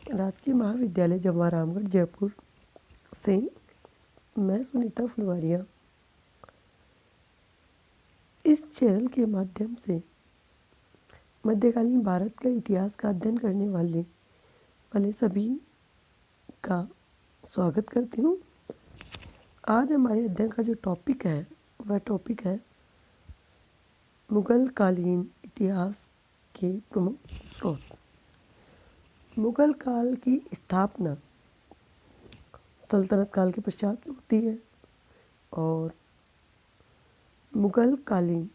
राजकीय महाविद्यालय जवाहरामगढ़ जयपुर से मैं सुनीता फुलवारिया इस चैनल के माध्यम से मध्यकालीन भारत का इतिहास का अध्ययन करने वाले सभी का स्वागत करती हूँ। आज हमारे अध्ययन का जो टॉपिक है वह टॉपिक है मुगल कालीन इतिहास के प्रमुख स्रोत। मुगल काल की स्थापना सल्तनत काल के पश्चात होती है और मुगल कालीन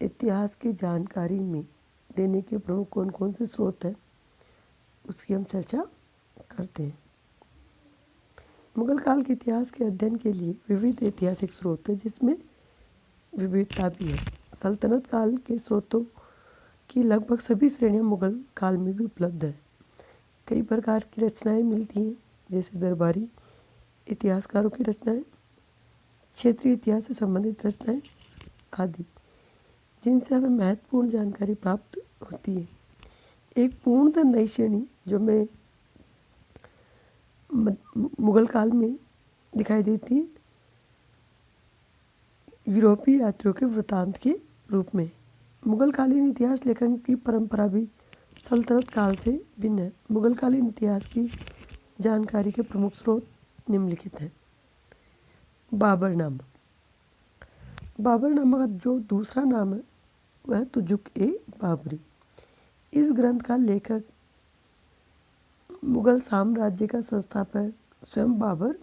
इतिहास की जानकारी में देने के प्रमुख कौन कौन से स्रोत हैं उसकी हम चर्चा करते हैं। मुगल काल के इतिहास के अध्ययन के लिए विविध ऐतिहासिक स्रोत हैं जिसमें विविधता भी है। सल्तनत काल के स्रोतों की लगभग सभी श्रेणियां मुगल काल में भी उपलब्ध है। कई प्रकार की रचनाएं मिलती हैं जैसे दरबारी इतिहासकारों की रचनाएं, क्षेत्रीय इतिहास से संबंधित रचनाएं आदि, जिनसे हमें महत्वपूर्ण जानकारी प्राप्त होती है। एक पूर्णतः नई श्रेणी जो मैं मुगल काल में दिखाई देती है यूरोपीय यात्रियों के वृत्तांत के रूप में। मुगल कालीन इतिहास लेखन की परंपरा भी सल्तनत काल से भिन्न है। मुगल कालीन इतिहास की जानकारी के प्रमुख स्रोत निम्नलिखित हैं। बाबरनामा। बाबरनामा का जो दूसरा नाम है वह तुजुक-ए-बाबरी। इस ग्रंथ का लेखक मुगल साम्राज्य का संस्थापक स्वयं बाबर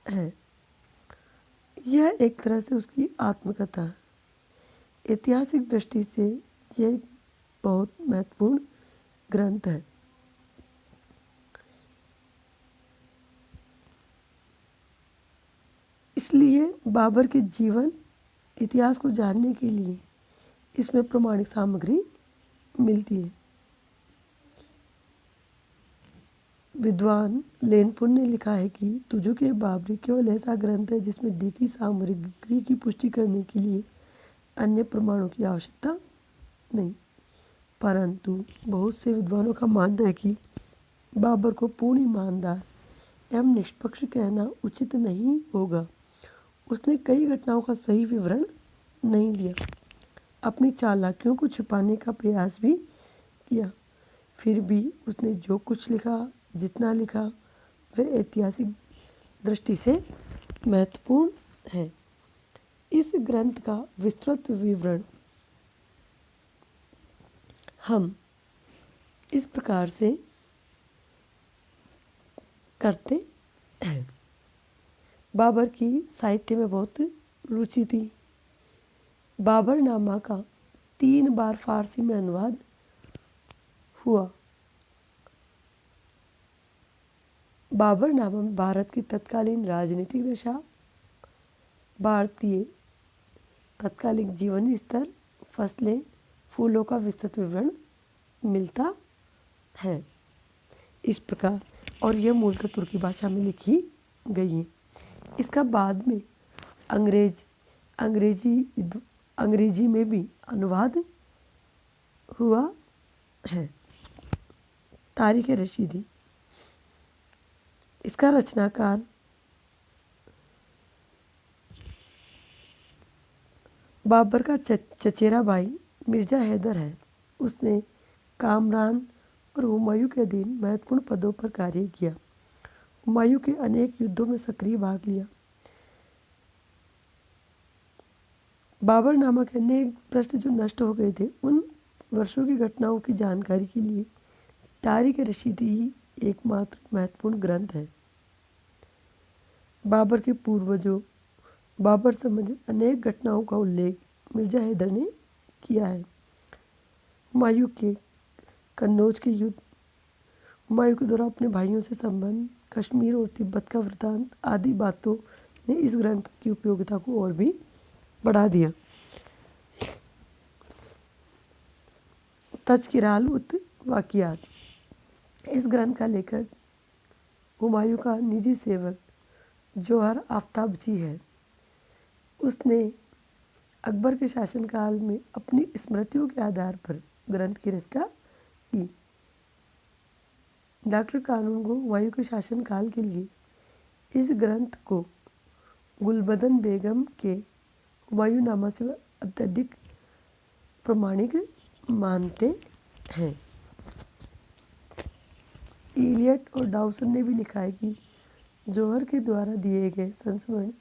है। यह एक तरह से उसकी आत्मकथा है। ऐतिहासिक दृष्टि से यह एक बहुत महत्वपूर्ण ग्रंथ है। इसलिए बाबर के जीवन इतिहास को जानने के लिए इसमें प्रमाणिक सामग्री मिलती है। विद्वान लेनपुर ने लिखा है कि तुजुक-ए-बाबरी केवल ऐसा ग्रंथ है जिसमें दी गई सामग्री की पुष्टि करने के लिए अन्य प्रमाणों की आवश्यकता नहीं, परंतु बहुत से विद्वानों का मानना है कि बाबर को पूर्ण ईमानदार एवं निष्पक्ष कहना उचित नहीं होगा। उसने कई घटनाओं का सही विवरण नहीं दिया, अपनी चालाकियों को छुपाने का प्रयास भी किया। फिर भी उसने जो कुछ लिखा, जितना लिखा, वह ऐतिहासिक दृष्टि से महत्वपूर्ण है। इस ग्रंथ का विस्तृत विवरण हम इस प्रकार से करते हैं। बाबर की साहित्य में बहुत रुचि थी। बाबरनामा का 3 बार फारसी में अनुवाद हुआ। बाबरनामा में भारत की तत्कालीन राजनीतिक दशा, भारतीय तत्कालीन जीवन स्तर, फसलें, फूलों का विस्तृत विवरण मिलता है। इस प्रकार, और यह मूलतः तुर्की भाषा में लिखी गई है। इसका बाद में अंग्रेजी में भी अनुवाद हुआ है। तारीख रशीदी। इसका रचनाकार बाबर का चचेरा भाई मिर्जा हैदर है। उसने कामरान और हुमायूं के अधीन महत्वपूर्ण पदों पर कार्य किया। हुमायूं के अनेक युद्धों में सक्रिय भाग लिया। बाबरनामा के अनेक प्रश्न जो नष्ट हो गए थे, उन वर्षों की घटनाओं की जानकारी के लिए तारीख रशीदी ही एकमात्र महत्वपूर्ण ग्रंथ है। बाबर के पूर्वजों, बाबर संबंधित अनेक घटनाओं का उल्लेख मिर्जा हैदर ने किया है। हुमायूं के कन्नौज के युद्ध, हुमायूं के द्वारा अपने भाइयों से संबंध, कश्मीर और तिब्बत का वृत्तांत आदि बातों ने इस ग्रंथ की उपयोगिता को और भी बढ़ा दिया। तज़किराल उत वाक़ियात। इस ग्रंथ का लेखक हुमायूं का निजी सेवक जौहर आफ्ताबजी है। उसने अकबर के शासनकाल में अपनी स्मृतियों के आधार पर ग्रंथ की रचना की। डॉक्टर कानून को हुमायूं के शासनकाल के लिए इस ग्रंथ को गुलबदन बेगम के हुमायूंनामा से अत्यधिक प्रमाणिक मानते हैं। इलियट और डाउसन ने भी लिखा है कि जोहर के द्वारा दिए गए संस्मरण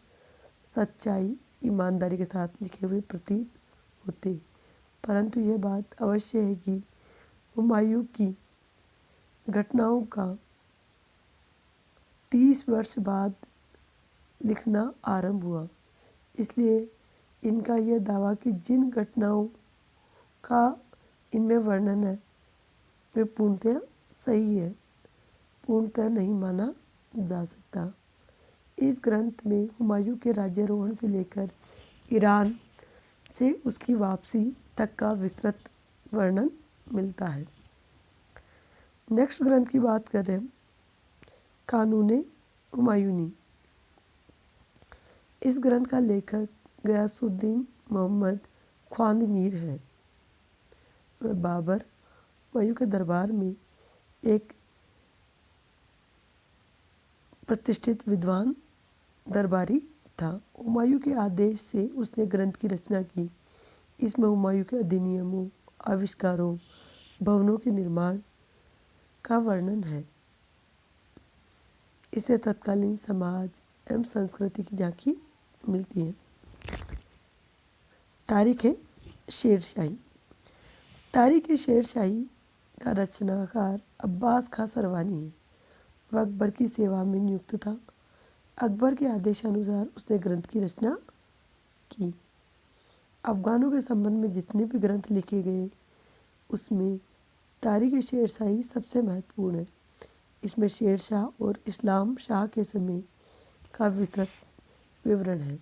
सच्चाई ईमानदारी के साथ लिखे हुए प्रतीत होते, परंतु यह बात अवश्य है कि हुमायूं की घटनाओं का 30 वर्ष बाद लिखना आरंभ हुआ। इसलिए इनका यह दावा कि जिन घटनाओं का इनमें वर्णन है वे पूर्णतः सही है, पूर्णतः नहीं माना जा सकता। इस ग्रंथ में हुमायूं के राज्यारोहण से लेकर ईरान से उसकी वापसी तक का विस्तृत वर्णन मिलता है। नेक्स्ट ग्रंथ की बात कर रहे हैं, कानूने हुमायूनी। इस ग्रंथ का लेखक गयासुद्दीन मोहम्मद ख्वांदमीर है। वह बाबर हुमायूं के दरबार में एक प्रतिष्ठित विद्वान दरबारी था। हुमायूं के आदेश से उसने ग्रंथ की रचना की। इसमें हुमायूं के अधिनियमों, आविष्कारों, भवनों के निर्माण का वर्णन है। इससे तत्कालीन समाज एवं संस्कृति की झांकी मिलती है। तारीख है शेरशाही। तारीख शेरशाही का रचनाकार अब्बास खां सरवानी है। वह अकबर की सेवा में नियुक्त था। अकबर के आदेशानुसार उसने ग्रंथ की रचना की। अफगानों के संबंध में जितने भी ग्रंथ लिखे गए उसमें तारीख शेरशाही सबसे महत्वपूर्ण है। इसमें शेरशाह और इस्लाम शाह के समय का विस्तृत विवरण है।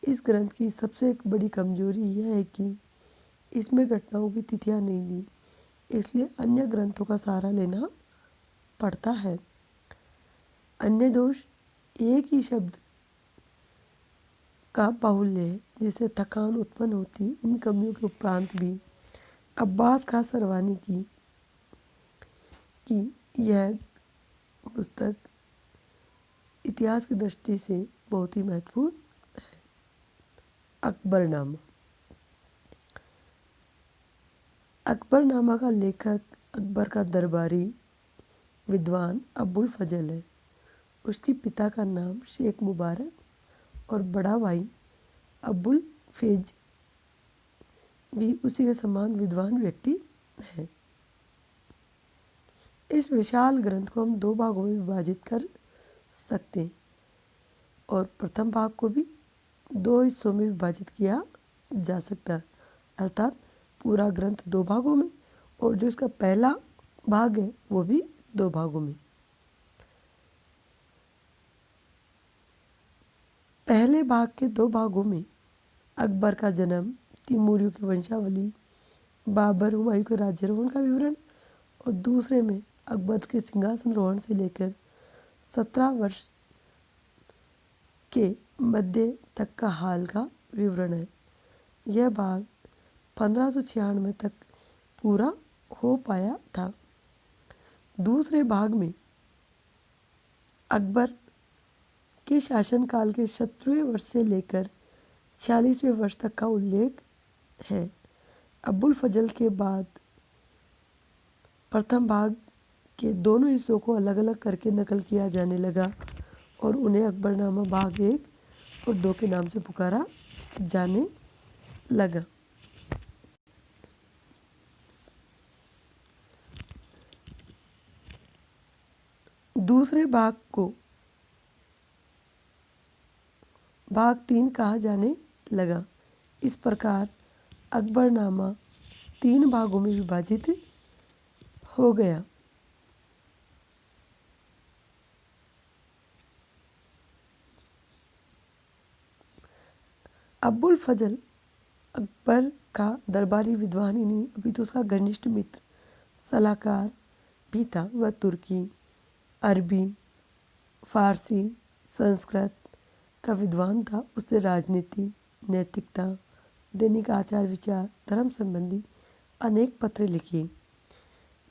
इस ग्रंथ की सबसे एक बड़ी कमजोरी यह है कि इसमें घटनाओं की तिथियां नहीं दी, इसलिए अन्य ग्रंथों का सहारा लेना पड़ता है। अन्य दोष एक ही शब्द का बाहुल्य है, जिससे थकान उत्पन्न होती। इन कमियों के उपरांत भी अब्बास खां सरवानी की यह पुस्तक इतिहास की दृष्टि से बहुत ही महत्वपूर्ण है। अकबरनामा। अकबरनामा का लेखक अकबर का दरबारी विद्वान अबुल फजल है। उसके पिता का नाम शेख मुबारक और बड़ा भाई अबुल फैज भी उसी के समान विद्वान व्यक्ति है। इस विशाल ग्रंथ को हम 2 भागों में विभाजित कर सकते हैं और प्रथम भाग को भी 2 हिस्सों में विभाजित किया जा सकता है, अर्थात पूरा ग्रंथ 2 भागों में और जो इसका पहला भाग है वो भी 2 भागों में। पहले भाग के 2 भागों में अकबर का जन्म, तिमूरियों की वंशावली, बाबर हुमायूं के राज्यारोहण का विवरण और दूसरे में अकबर के सिंहासन रोहण से लेकर 17 वर्ष के मध्य तक का हाल का विवरण है। यह भाग 1596 तक पूरा हो पाया था। दूसरे भाग में अकबर के शासनकाल के 17वें वर्ष से लेकर 46वें वर्ष तक का उल्लेख है। अबुल फजल के बाद प्रथम भाग के दोनों हिस्सों को अलग अलग करके नकल किया जाने लगा और उन्हें अकबरनामा भाग 1 और 2 के नाम से पुकारा जाने लगा। दूसरे भाग को भाग 3 कहा जाने लगा। इस प्रकार अकबरनामा 3 भागों में विभाजित हो गया। अबुल फजल अकबर का दरबारी विद्वान ही नहीं अपितु उसका घनिष्ठ मित्र, सलाहकार भी था। वह तुर्की, अरबी, फारसी, संस्कृत का विद्वान था। उसने राजनीति, नैतिकता, दैनिक आचार विचार, धर्म संबंधी अनेक पत्र लिखे।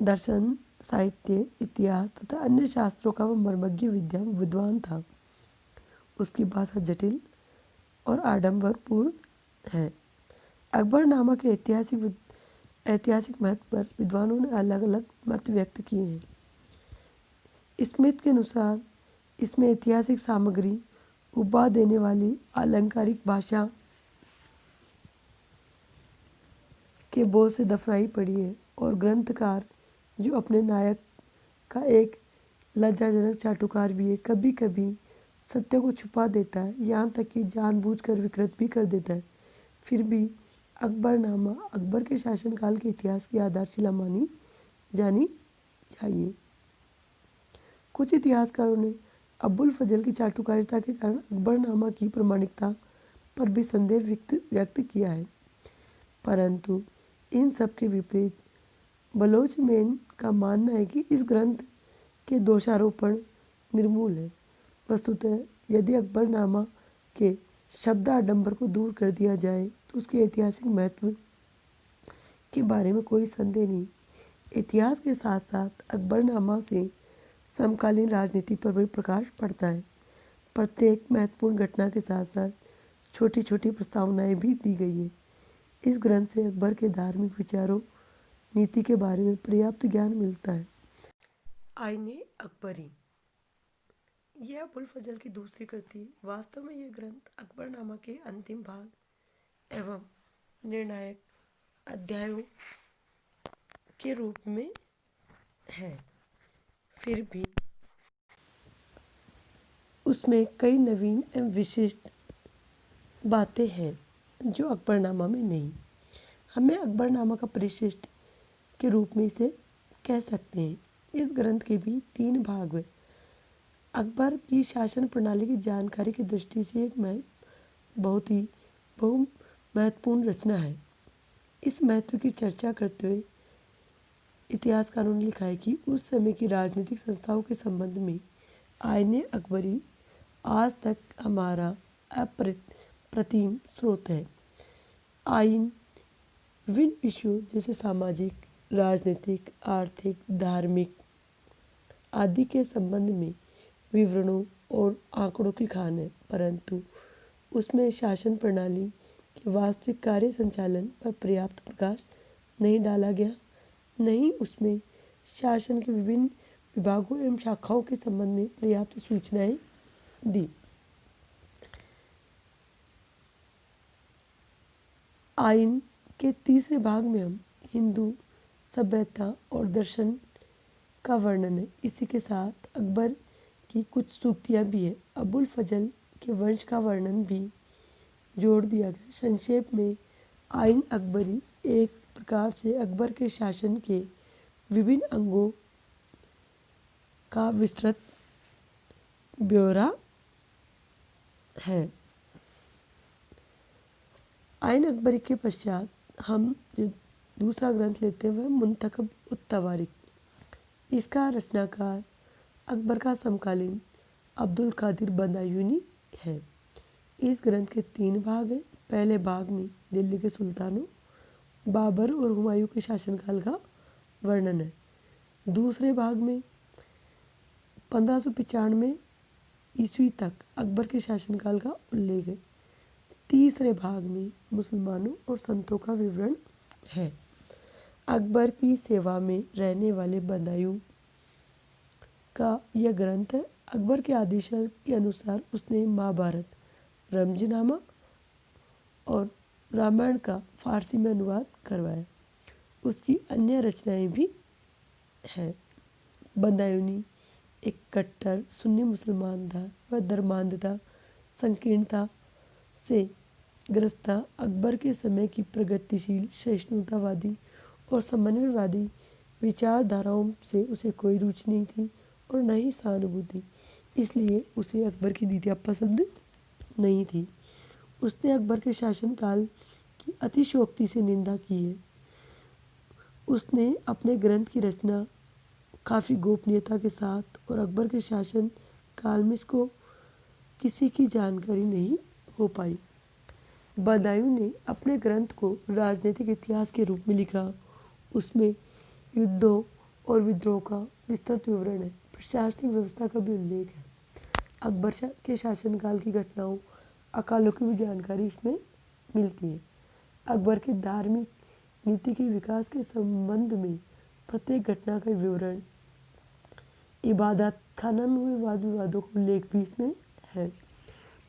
दर्शन, साहित्य, इतिहास तथा अन्य शास्त्रों का वह मर्मज्ञ विद्वान था। उसकी भाषा जटिल और आडंबरपूर्ण है। अकबरनामा के ऐतिहासिक महत्व पर विद्वानों ने अलग अलग मत व्यक्त किए हैं। स्मिथ के अनुसार इसमें ऐतिहासिक सामग्री, उबा देने वाली आलंकारिक भाषा के बोझ से दफनाई पड़ी है और ग्रंथकार, जो अपने नायक का एक लज्जाजनक चाटुकार भी है, कभी कभी सत्य को छुपा देता है, यहाँ तक कि जानबूझकर विकृत भी कर देता है। फिर भी अकबरनामा अकबर के शासनकाल के इतिहास की आधारशिला मानी जानी चाहिए। कुछ इतिहासकारों ने अबुल फजल की चाटुकारिता के कारण अकबरनामा की प्रामाणिकता पर भी संदेह व्यक्त किया है, परंतु इन सब के विपरीत बलोचमैन का मानना है कि इस ग्रंथ के दोषारोपण निर्मूल है। वस्तुतः यदि अकबरनामा के शब्द आडंबर को दूर कर दिया जाए तो उसके ऐतिहासिक महत्व के बारे में कोई संदेह नहीं। इतिहास के साथ साथ अकबरनामा से समकालीन राजनीति पर भी प्रकाश पड़ता है। प्रत्येक महत्वपूर्ण घटना के साथ साथ छोटी छोटी प्रस्तावनाएं भी दी गई है। इस ग्रंथ से अकबर के धार्मिक विचारों, नीति के बारे में पर्याप्त ज्ञान मिलता है। आईने अकबरी, यह अबुल फजल की दूसरी कृति। वास्तव में यह ग्रंथ अकबरनामा के अंतिम भाग एवं निर्णायक अध्यायों के रूप में है। फिर भी उसमें कई नवीन एवं विशिष्ट बातें हैं जो अकबरनामा में नहीं। हमें अकबरनामा का परिशिष्ट के रूप में इसे कह सकते हैं। इस ग्रंथ के भी 3 भाग हैं। अकबर की शासन प्रणाली की जानकारी की दृष्टि से एक बहुत महत्वपूर्ण रचना है। इस महत्व की चर्चा करते हुए इतिहासकारों ने लिखा है कि उस समय की राजनीतिक संस्थाओं के संबंध में आईने अकबरी आज तक हमारा अप्रतिम स्रोत है। आईन विभिन्न विषयों जैसे सामाजिक, राजनीतिक, आर्थिक, धार्मिक आदि के संबंध में विवरणों और आंकड़ों की खान है, परंतु उसमें शासन प्रणाली के वास्तविक कार्य संचालन पर पर्याप्त प्रकाश नहीं डाला गया, नहीं उसमें शासन के विभिन्न विभागों एवं शाखाओं के संबंध में पर्याप्त सूचनाएं दी। आइन के तीसरे भाग में हम हिंदू सभ्यता और दर्शन का वर्णन है। इसी के साथ अकबर की कुछ सूक्तियाँ भी है। अबुल फजल के वंश का वर्णन भी जोड़ दिया गया। संक्षेप में आइन अकबरी एक प्रकार से अकबर के शासन के विभिन्न अंगों का विस्तृत ब्यौरा है। आइन अकबरी के पश्चात हम जो दूसरा ग्रंथ लेते हैं वह मुंतखब उत-तवारीख। इसका रचनाकार अकबर का समकालीन अब्दुल कादिर बदायूनी है। इस ग्रंथ के 3 भाग हैं। पहले भाग में दिल्ली के सुल्तानों, बाबर और हुमायूं के शासनकाल का वर्णन है। दूसरे भाग में 1595 ईस्वी तक अकबर के शासनकाल का उल्लेख है। तीसरे भाग में मुसलमानों और संतों का विवरण है। अकबर की सेवा में रहने वाले बदायूं का यह ग्रंथ है। अकबर के आदेश के अनुसार उसने महाभारत, रमजनामा और रामायण का फारसी में अनुवाद करवाया। उसकी अन्य रचनाएं भी हैं। बदायूनी एक कट्टर सुन्नी मुसलमान था। वह धर्मांधता, संकीर्णता से ग्रस्त था। अकबर के समय की प्रगतिशील, सहिष्णुतावादी और समन्वयवादी विचारधाराओं से उसे कोई रुचि नहीं थी और न ही सहानुभूति, इसलिए उसे अकबर की नीतियाँ पसंद नहीं थी। उसने अकबर के शासनकाल की अतिशयोक्ति से निंदा की है। उसने अपने ग्रंथ की रचना काफ़ी गोपनीयता के साथ और अकबर के शासन काल में इसको किसी की जानकारी नहीं हो पाई। बदायूं ने अपने ग्रंथ को राजनीतिक इतिहास के रूप में लिखा। उसमें युद्धों और विद्रोह का विस्तृत विवरण है। प्रशासनिक व्यवस्था का भी उल्लेख है। अकबर के शासनकाल की घटनाओं, अकालों की भी जानकारी इसमें मिलती है। अकबर के धार्मिक नीति के विकास के संबंध में प्रत्येक घटना का विवरण, इबादत खाना में हुए वाद विवादों का उल्लेख भी इसमें है।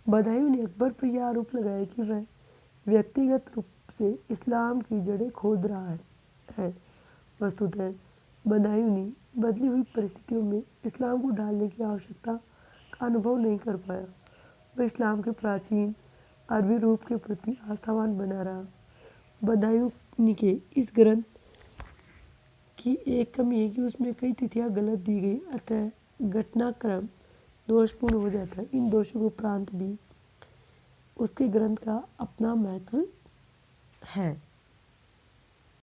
बदायूं ने अकबर पर यह आरोप लगाया कि वह व्यक्तिगत रूप से इस्लाम की जड़ें खोद रहा है। वस्तुतः बदायूं ने बदली हुई परिस्थितियों में इस्लाम को ढालने की आवश्यकता का अनुभव नहीं कर पाया। वह इस्लाम के प्राचीन अरबी रूप के प्रति आस्थावान बना रहा। बदायूं के इस ग्रंथ की एक कमी है कि उसमें कई तिथियां गलत दी गई, अतः घटनाक्रम दोषपूर्ण हो जाता है। इन दोषों के उपरांत भी उसके ग्रंथ का अपना महत्व है।